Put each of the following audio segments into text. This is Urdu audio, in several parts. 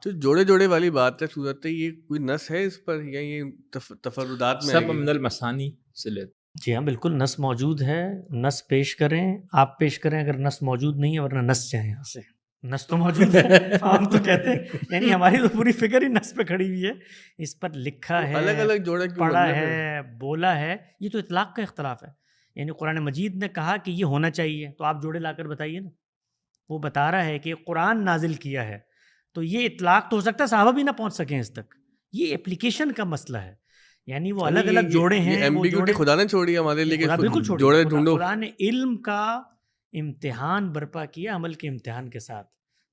تو جوڑے جوڑے والی بات ہے صورت ہے، یہ کوئی نس ہے اس پر یا یہ تفردات میں سب من المثانی سے لیتے؟ جی ہاں بالکل، نس موجود ہے، نس پیش کریں، آپ پیش کریں اگر نس موجود نہیں ہے، ورنہ نس جائیں یہاں سے. نس تو موجود ہے، ہم تو کہتے ہیں یعنی ہماری تو پوری فکر ہی نس پہ کھڑی ہوئی ہے. اس پر لکھا ہے، الگ الگ جوڑے کیوں پڑھا بدلے پھر؟ ہے، بولا ہے، یہ تو اطلاق کا اختلاف ہے. یعنی قرآن مجید نے کہا کہ یہ ہونا چاہیے، تو آپ جوڑے لا کر بتائیے نا. وہ بتا رہا ہے کہ قرآن نازل کیا ہے، تو یہ اطلاق تو ہو سکتا ہے صحابہ بھی نہ پہنچ سکیں اس تک. یہ اپلیکیشن کا مسئلہ ہے. یعنی وہ الگ الگ جوڑے ہیں، یہ ایمبیگوٹی خدا نے چھوڑی ہے ہمارے لیے خدا کہ بالکل چھوڑی. جوڑے ڈھونڈو. خدا نے علم کا امتحان برپا کیا عمل کے امتحان کے ساتھ.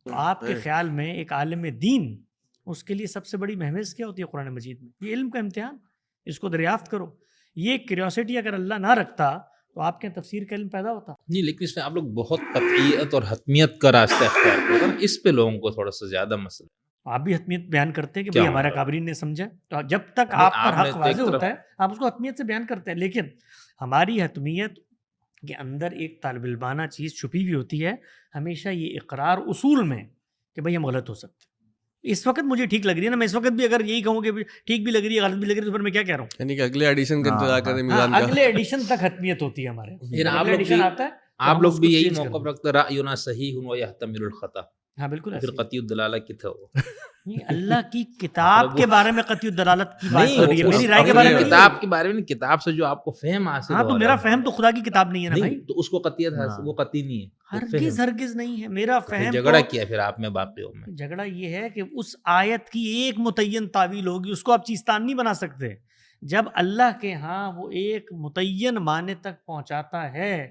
تو آپ کے خیال میں ایک عالم دین، اس کے لیے سب سے بڑی مہمز کیا ہوتی ہے قرآن مجید میں؟ یہ علم کا امتحان، اس کو دریافت کرو. یہ کیوریوسٹی اگر اللہ نہ رکھتا تو آپ کے تفسیر کا علم پیدا ہوتا نہیں، لیکن اس میں آپ لوگ بہت قطعیت اور حتمیت کا راستہ اختیار کرتے ہیں، اس پہ لوگوں کو تھوڑا سا زیادہ مسئلہ. آپ بھی حتمیت بیان کرتے ہیں کہ بھئی ہمارا کابرین نے سمجھا، تو جب تک آپ پر حق واضح ہوتا ہے آپ اس کو حتمیت سے بیان کرتے ہیں. لیکن ہماری حتمیت کے اندر ایک طالب علمانہ چیز چھپی ہوئی ہوتی ہے، ہمیشہ یہ اقرار اصول میں کہ بھئی ہم غلط ہو سکتے ہیں. اس وقت مجھے ٹھیک لگ رہی ہے نا، میں اس وقت بھی اگر یہی کہوں کہ ٹھیک بھی لگ رہی ہے غلط بھی لگ رہی ہے، تو پھر میں کیا کہہ رہا ہوں؟ یعنی کہ اگلے ایڈیشن کا انتظار کریں میزان کا. اگلے ایڈیشن تک حتمیت ہوتی ہے ہمارے. آپ لوگ ایڈیشن آتا ہے آپ لوگ بھی یہی موقف رکھتے رأینا صحیح و یحتمل الخطا. ہاں بالکل. پھر قطعی الدلالہ کتھا ہو؟ اللہ کی کتاب کے بارے میں قطعی الدلالت کی بات ہو رہی ہے، میری رائے کے بارے میں. کتاب کے بارے میں، کتاب سے جو آپ کو فہم حاصل ہو. ہاں تو میرا فہم تو خدا کی کتاب نہیں ہے نا بھائی، تو اس کو قطعیت وہ قطعی نہیں ہے. ہرگز نہیں ہے میرا فہم. جھگڑا کیا پھر آپ میں باقیوں میں؟ جھگڑا یہ ہے کہ اس آیت کی ایک متعین تعویل ہوگی، اس کو آپ چیستان نہیں بنا سکتے. جب اللہ کے ہاں وہ ایک متعین معنی تک پہنچاتا ہے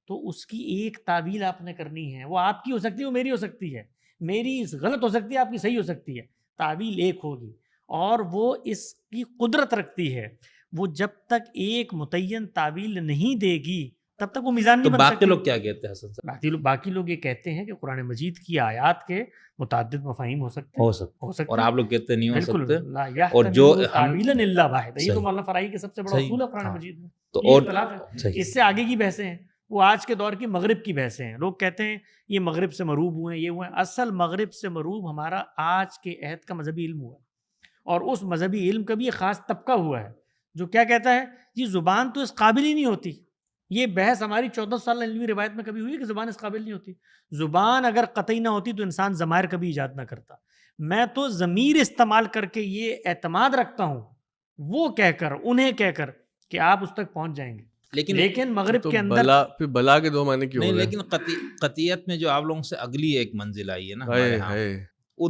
تو اس کی ایک تعویل آپ نے کرنی ہے. وہ آپ کی ہو سکتی ہے، وہ میری ہو سکتی ہے، میری غلط ہو سکتی ہے، آپ کی صحیح ہو سکتی ہے. تعویل ایک ہوگی اور وہ اس کی قدرت رکھتی ہے. وہ جب تک ایک متعین تعویل نہیں دے گی تب تک وہ میزان نہیں بن سکتی. باقی لوگ کیا کہتے ہیں حسن صاحب؟ باقی لوگ یہ کہتے ہیں کہ قرآن مجید کی آیات کے متعدد مفاہیم ہو سکتے ہیں اور آپ لوگ کہتے نہیں ہو سکتے. اور جو تعویلا الا واحد، یہ تو مولانا فرائی کے سب سے بڑا اصول ہے قرآن مجید میں. تو اختلاف ہے. اس سے آگے کی بحثیں ہیں، وہ آج کے دور کی مغرب کی بحثیں ہیں. لوگ کہتے ہیں یہ مغرب سے مروب ہوئے ہیں، یہ ہوئے ہیں. اصل مغرب سے مروب ہمارا آج کے عہد کا مذہبی علم ہوا ہے، اور اس مذہبی علم کا بھی ایک خاص طبقہ ہوا ہے جو کیا کہتا ہے یہ زبان تو اس قابل ہی نہیں ہوتی. یہ بحث ہماری 14 سال علمی روایت میں کبھی ہوئی کہ زبان اس قابل نہیں ہوتی. زبان اگر قطعی نہ ہوتی تو انسان ضمائر کبھی ایجاد نہ کرتا. میں تو ضمیر استعمال کر کے یہ اعتماد رکھتا ہوں، وہ کہہ کر انہیں کہہ کر کہ آپ اس تک پہنچ جائیں گے. لیکن مغرب کے اندر پھر بلا کے دو معنی کیوں ہو گئے؟ لیکن قطعیت میں جو آپ لوگوں سے اگلی ایک منزل آئی ہے نا ہمارے ہاں، وہ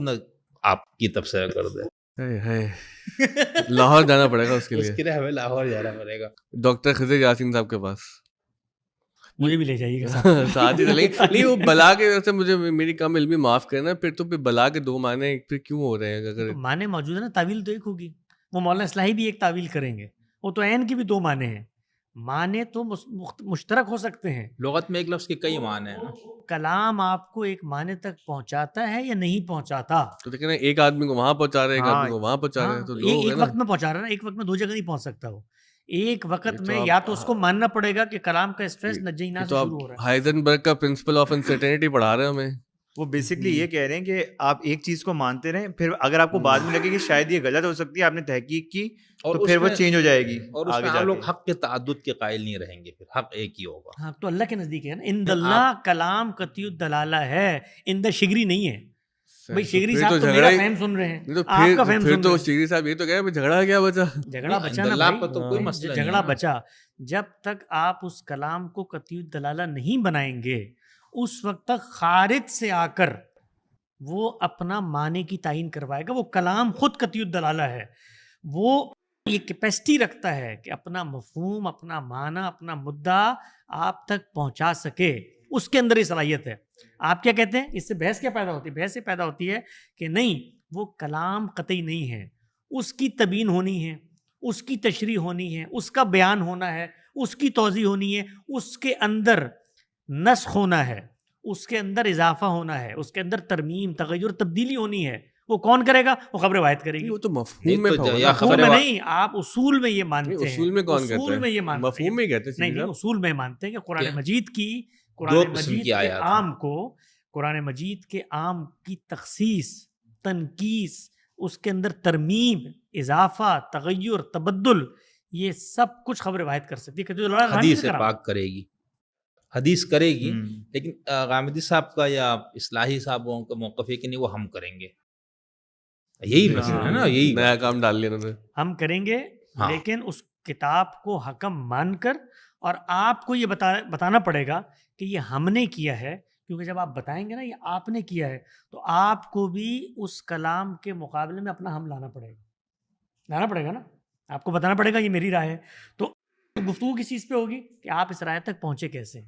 آپ کی تبصرہ کر دیں. لاہور جانا پڑے گا اس کے لیے. اس کے لیے ہمیں لاہور جانا پڑے گا ڈاکٹر خضر یاسین صاحب کے پاس. مجھے بھی لے جائیے گا ساتھ ہی. نہیں وہ بلا کے ویسے مجھے میری کم علمی معاف کرنا، پھر تو پھر بلا کے دو معنی پھر کیوں ہو رہے ہیں؟ اگر معنی موجود ہے نا، تعویل تو ایک ہوگی. وہ مولانا اصلاحی بھی ایک تعویل کریں گے، وہ تو عین کی بھی دو معنی ہیں. معنی تو مشترک ہو سکتے ہیں. لغت میں ایک لفظ کے کئی معنی ہیں. کلام آپ کو ایک معنی تک پہنچاتا ہے یا نہیں پہنچاتا؟ تو دیکھیں نا، ایک آدمی کو وہاں پہنچا رہا ہے، ایک آدمی کو وہاں پہنچا رہا ہے، تو ایک وقت میں پہنچا رہا ہے نا. ایک وقت میں دو جگہ نہیں پہنچ سکتا. وہ ایک وقت میں یا تو اس کو ماننا پڑے گا کہ کلام کا اسٹریس نجینا سے شروع ہو رہا ہے. ہائزنبرگ کا پرنسپل آف انسرٹینٹی پڑھا رہے ہیں ہمیں. وہ بیسکلی یہ کہہ رہے ہیں کہ آپ ایک چیز کو مانتے رہیں، پھر اگر آپ کو بعد میں لگے کہ شاید یہ غلط ہو سکتی ہے، آپ نے تحقیق کی تو پھر وہ چینج ہو جائے گی. اور اس میں ہم لوگ حق کے تعدد کے قائل نہیں رہیں گے، پھر حق ایک ہی ہوگا. ہاں تو اللہ کے نزدیک ہے نا، ان اللہ کلام قطعی الدلالہ ہے، ان دا شگری نہیں ہے. بھائی شگری صاحب تو میرا فہم سن رہے ہیں، آپ کا فہم سن رہے ہیں. تو شگری صاحب یہ تو کہہ جھگڑا کیا بچا؟ جھگڑا بچا نا بھائی، جھگڑا بچا. جب تک آپ اس کلام کو قطعی الدلالہ نہیں بنائیں گے اس وقت تک خارج سے آ کر وہ اپنا معنی کی تعین کروائے گا. وہ کلام خود قطعی الدلالہ ہے، وہ یہ کیپیسٹی رکھتا ہے کہ اپنا مفہوم، اپنا معنی، اپنا مدعا آپ تک پہنچا سکے. اس کے اندر یہ صلاحیت ہے. آپ کیا کہتے ہیں؟ اس سے بحث کیا پیدا ہوتی ہے؟ بحث یہ پیدا ہوتی ہے کہ نہیں، وہ کلام قطعی نہیں ہے، اس کی تبیین ہونی ہے، اس کی تشریح ہونی ہے، اس کا بیان ہونا ہے، اس کی توضیح ہونی ہے، اس کے اندر نسخ ہونا ہے، اس کے اندر اضافہ ہونا ہے، اس کے اندر ترمیم، تغیر، تبدیلی ہونی ہے. وہ کون کرے گا؟ وہ خبر روایت کرے گی. وہ تو مفہوم میں مفہوم میں نہیں، آپ اصول میں یہ مانتے ہیں. اصول میں کون کہتا ہے؟ اصول میں یہ مانتے ہیں، مفہوم میں کہتے ہیں. نہیں، اصول میں مانتے ہیں کہ قرآن مجید کی قرآن مجید کے عام کی تخصیص تنقیص، اس کے اندر ترمیم، اضافہ، تغیر، تبدل، یہ سب کچھ خبر روایت کر سکتی ہے. حدیث پاک کرے گی، حدیث کرے گی، لیکن غامدی صاحب کا یا اصلاحی صاحبوں کا موقف ہے کہ نہیں وہ ہم کریں گے. یہی مسئلہ ہے نا، یہی نیا کام ڈال لیا انہوں نے. ہم کریں گے، لیکن اس کتاب کو حکم مان کر، اور آپ کو یہ بتانا پڑے گا کہ یہ ہم نے کیا ہے، کیونکہ جب آپ بتائیں گے نا یہ آپ نے کیا ہے، تو آپ کو بھی اس کلام کے مقابلے میں اپنا ہم لانا پڑے گا نا. آپ کو بتانا پڑے گا یہ میری رائے ہے. تو گفتگو کس چیز پہ ہوگی کہ آپ اس رائے تک پہنچے کیسے.